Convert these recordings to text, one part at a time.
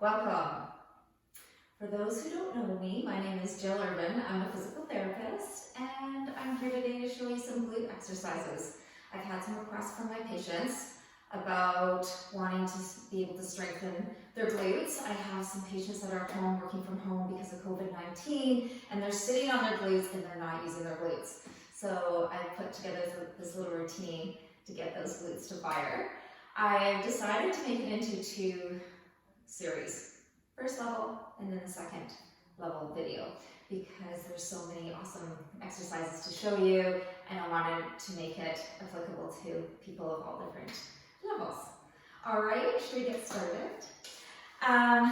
Welcome. For those who don't know me, my name is Jill Irvin. I'm a physical therapist and I'm here today to show you some glute exercises. I've had some requests from my patients about wanting to be able to strengthen their glutes. I have some patients that are at home working from home because of COVID-19 and they're sitting on their glutes and they're not using their glutes. So I put together this little routine to get those glutes to fire. I've decided to make it into two series. First level and then the second level video because there's so many awesome exercises to show you and I wanted to make it applicable to people of all different levels. All right, should we get started?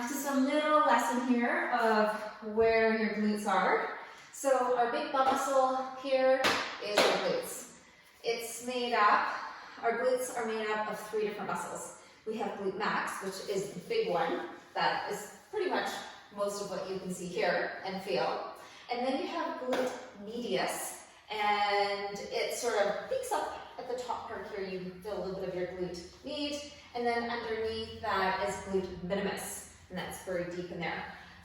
Just a little lesson here of where your glutes are. So our big butt muscle here is our glutes. Our glutes are made up of three different muscles. We have glute max, which is the big one. That is pretty much most of what you can see here and feel. And then you have glute medius, and it sort of peaks up at the top part here. You feel a little bit of your glute med, and then underneath that is glute minimus, and that's very deep in there.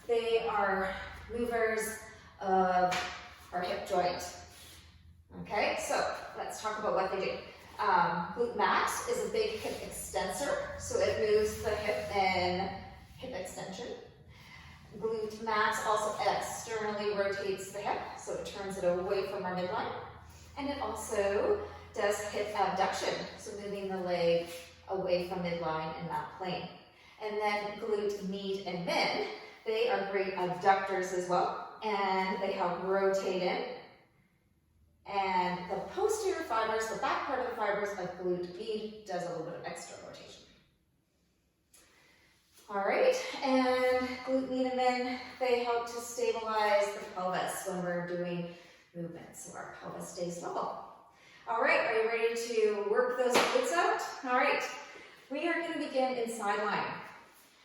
They are movers of our hip joint. Okay, so let's talk about what they do. Glute max is a big hip extensor, so it moves the hip in hip extension. Glute max also externally rotates the hip, so it turns it away from our midline. And it also does hip abduction, so moving the leg away from midline in that plane. And then glute med and min, they are great abductors as well, and they help rotate in. And the posterior fibers, the back part of the fibers of glute med does a little bit of extra rotation. All right, and glute med and min, they help to stabilize the pelvis when we're doing movements, so our pelvis stays level. All right, are you ready to work those glutes out? All right, we are going to begin in side lying.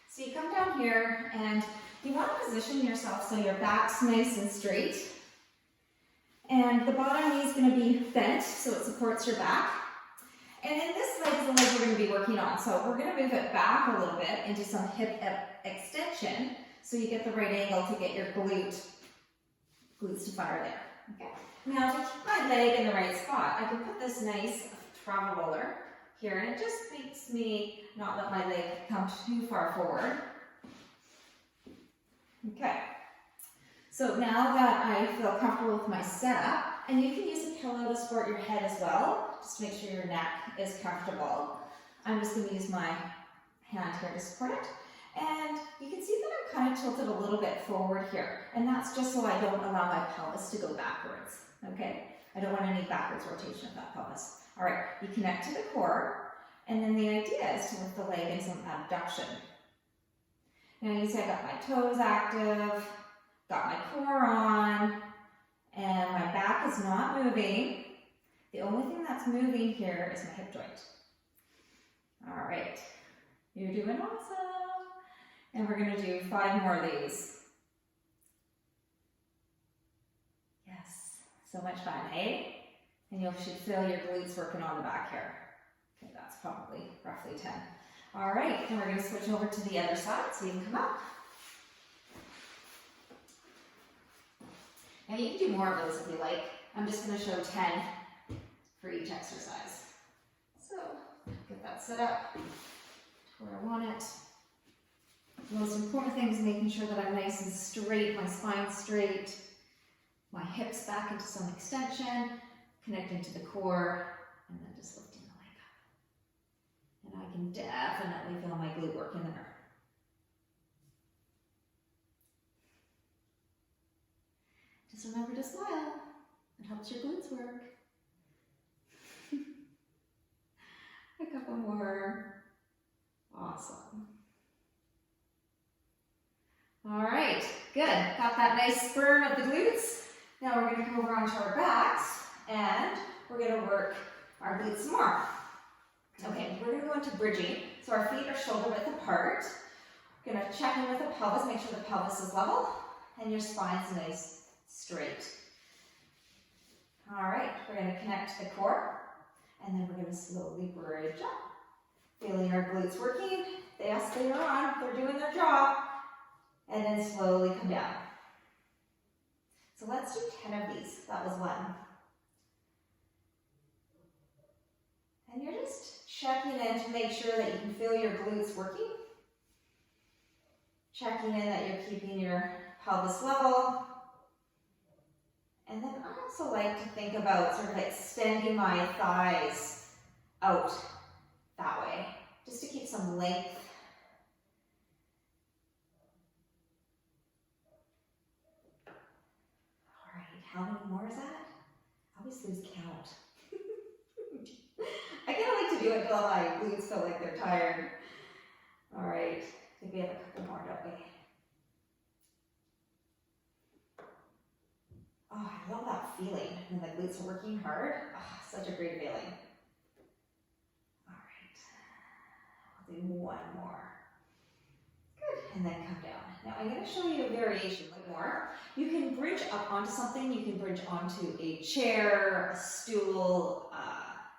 So you come down here and you want to position yourself so your back's nice and straight. And the bottom knee is going to be bent so it supports your back. And then this leg is the leg we're going to be working on. So we're going to move it back a little bit into some hip extension so you get the right angle to get your glutes to fire there. Okay. Now to keep my leg in the right spot, I can put this nice travel roller here, and it just makes me not let my leg come too far forward. Okay. So now that I feel comfortable with my setup, and you can use a pillow to support your head as well, just to make sure your neck is comfortable. I'm just going to use my hand here to support it. And you can see that I'm kind of tilted a little bit forward here. And that's just so I don't allow my pelvis to go backwards. Okay? I don't want any backwards rotation of that pelvis. All right, you connect to the core, and then the idea is to lift the leg in some abduction. Now you see I got my toes active, got my core on, and my back is not moving. The only thing that's moving here is my hip joint. All right, you're doing awesome. And we're gonna do 5 more of these. Yes, so much fun, eh? And you should feel your glutes working on the back here. Okay, that's probably roughly 10. All right, and we're gonna switch over to the other side so you can come up. Now you can do more of those if you like. I'm just going to show 10 for each exercise. So get that set up to where I want it. The most important thing is making sure that I'm nice and straight, my spine straight, my hips back into some extension, connecting to the core, and then just lifting the leg up. And I can definitely feel my glute working there. Just remember to smile. It helps your glutes work. A couple more. Awesome. All right, good. Got that nice burn of the glutes. Now we're going to come over onto our backs and we're going to work our glutes some more. Okay, we're going to go into bridging. So our feet are shoulder width apart. We're going to check in with the pelvis, make sure the pelvis is level and your spine's nice straight. All right, we're going to connect to the core, and then we're going to slowly bridge up. Feeling our glutes working, Yes, they are on. They're doing their job. And then slowly come down. So let's do 10 of these. That was one. And you're just checking in to make sure that you can feel your glutes working. Checking in that you're keeping your pelvis level. And then I also like to think about sort of extending my thighs out that way, just to keep some length. All right, how many more is that? I always lose count. I kind of like to do it until my glutes feel like they're tired. All right, I think we have a couple more, don't we? Oh, I love that feeling when the glutes are working hard. Oh, such a great feeling. All right, I'll do one more. Good, and then come down. Now I'm going to show you a variation, like more. You can bridge up onto something. You can bridge onto a chair, a stool,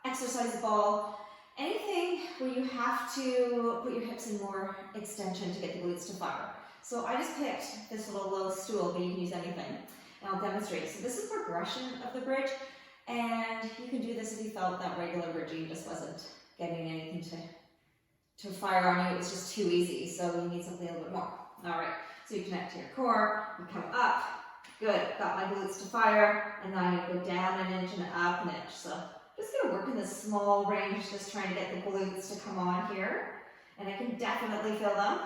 exercise ball, anything where you have to put your hips in more extension to get the glutes to fire. So I just picked this little low stool, but you can use anything. And I'll demonstrate. So this is progression of the bridge, and you can do this if you felt that regular bridging just wasn't getting anything to fire on you. It was just too easy, so you need something a little bit more. All right, so you connect to your core, you come up, good, got my glutes to fire, and now I'm gonna go down an inch and up an inch. So just gonna work in this small range, just trying to get the glutes to come on here, and I can definitely feel them.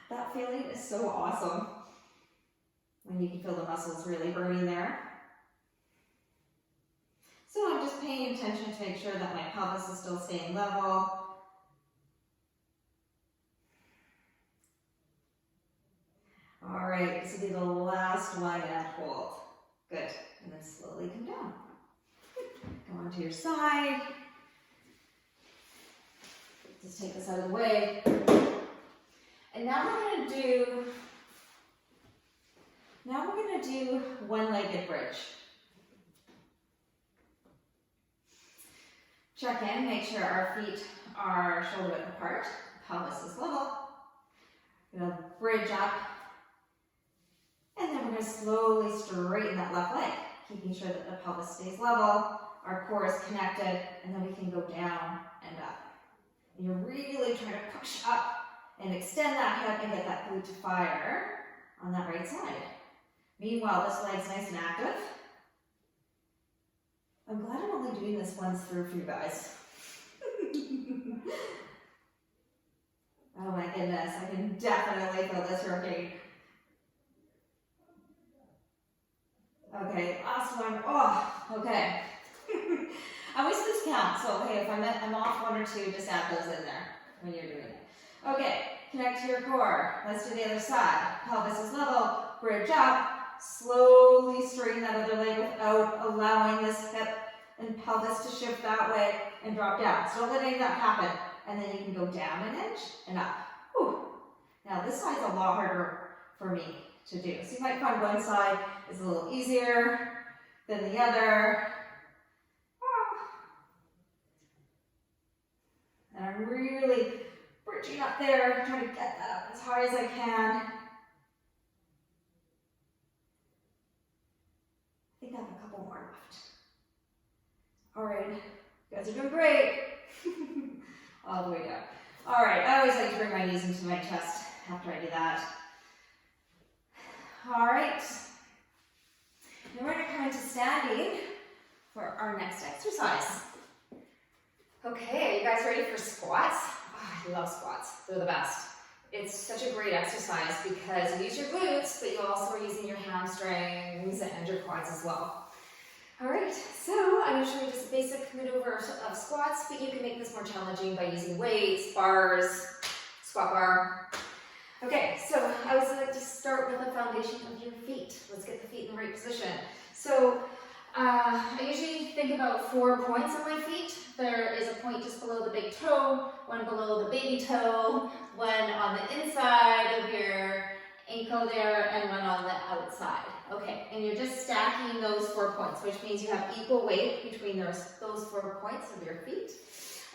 That feeling is so awesome when you can feel the muscles really burning there. So I'm just paying attention to make sure that my pelvis is still staying level. All right, this will be the last one and hold. Good, and then slowly come down. Go onto your side. Just take this out of the way. And now we're going to do one-legged bridge. Check in, make sure our feet are shoulder width apart, pelvis is level. We're going to bridge up, and then we're going to slowly straighten that left leg, keeping sure that the pelvis stays level, our core is connected, and then we can go down and up. And you're really trying to push up and extend that hip and get that glute to fire on that right side. Meanwhile, this leg's nice and active. I'm glad I'm only doing this once through for you guys. Oh my goodness, I can definitely feel this working. Okay, last one. Oh, okay. I always lose count, so hey, if I'm off one or two, just add those in there when you're doing it. Okay, connect to your core. Let's do the other side. Pelvis is level, bridge up, slowly straighten that other leg without allowing this hip and pelvis to shift that way and drop down. So don't let any of that happen. And then you can go down an inch and up. Whew. Now this side's a lot harder for me to do. So you might find one side is a little easier than the other. And I'm really bridging up there, trying to get that up as high as I can. I think I have a couple more left. All right, you guys are doing great. All the way down. All right, I always like to bring my knees into my chest after I do that. All right, now we're going to come into standing for our next exercise. Okay, you guys ready for squats? Oh, I love squats. They're the best. It's such a great exercise because you use your glutes, but you also are using your hamstrings and your quads as well. All right, so I'm going to show you just a basic maneuver of squats, but you can make this more challenging by using weights, bars, squat bar. Okay, so I always like to start with the foundation of your feet. Let's get the feet in the right position. So I usually think about 4 points on my feet. There is a point just below the big toe, one below the baby toe, one on the inside of your ankle there, and one on the outside. Okay, and you're just stacking those 4 points, which means you have equal weight between those 4 points of your feet.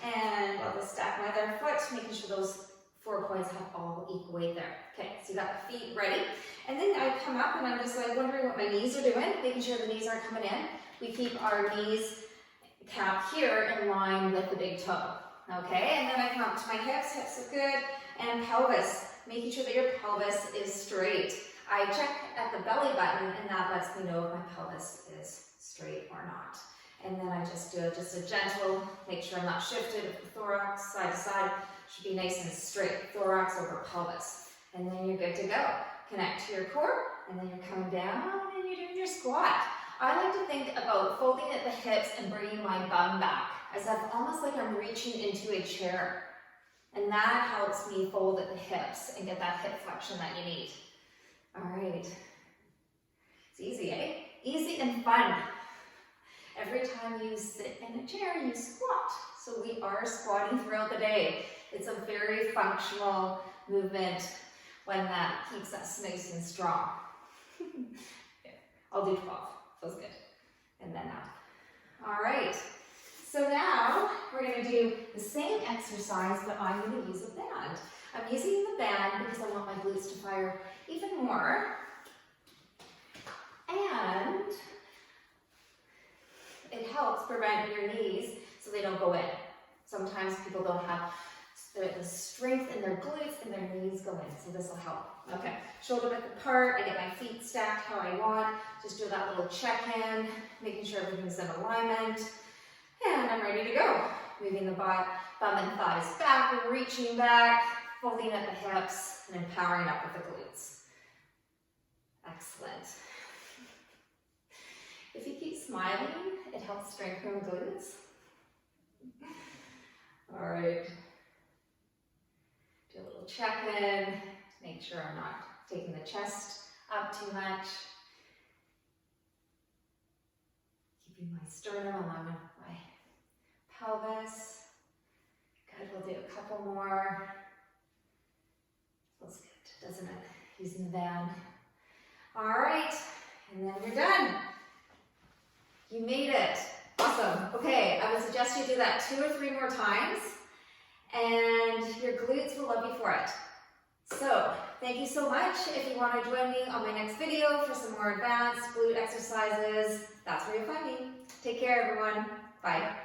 And I'll just stack my other foot, making sure those 4 points have all equal weight there. Okay, so you got the feet ready. And then I come up and I'm just like wondering what my knees are doing, making sure the knees aren't coming in. We keep our knees capped here in line with the big toe. Okay, and then I come up to my hips, hips look good, and pelvis, making sure that your pelvis is straight. I check at the belly button and that lets me know if my pelvis is straight or not. And then I just do just a gentle, make sure I'm not shifted with the thorax, side to side, should be nice and straight, thorax over pelvis. And then you're good to go. Connect to your core, and then you're coming down and you're doing your squat. I like to think about folding at the hips and bringing my bum back, as if almost like I'm reaching into a chair. And that helps me fold at the hips and get that hip flexion that you need. All right. It's easy, eh? Easy and fun. Every time you sit in a chair, you squat. So we are squatting throughout the day. It's a very functional movement when that keeps us nice and strong. Yeah, I'll do 12. Feels good. And then up. All right. So now we're going to do the same exercise, but I'm going to use a band. I'm using the band because I want my glutes to fire even more. And it helps prevent your knees so they don't go in. Sometimes people don't have the strength in their glutes and their knees go in, so this will help. Okay, shoulder width apart, I get my feet stacked how I want, just do that little check-in, making sure everything's in alignment, and I'm ready to go. Moving the bum and thighs back, reaching back, folding at the hips, and empowering up with the glutes. Excellent. If you keep smiling, it helps strengthen the glutes. All right. Do a little check-in, make sure I'm not taking the chest up too much. Keeping my sternum along with my pelvis. Good, we'll do a couple more. Feels good, doesn't it? Using the band. All right, and then you're done. You made it. Awesome. Okay, I would suggest you do that 2 or 3 more times, and your glutes will love you for it. So, thank you so much. If you want to join me on my next video for some more advanced glute exercises, that's where you'll find me. Take care, everyone. Bye.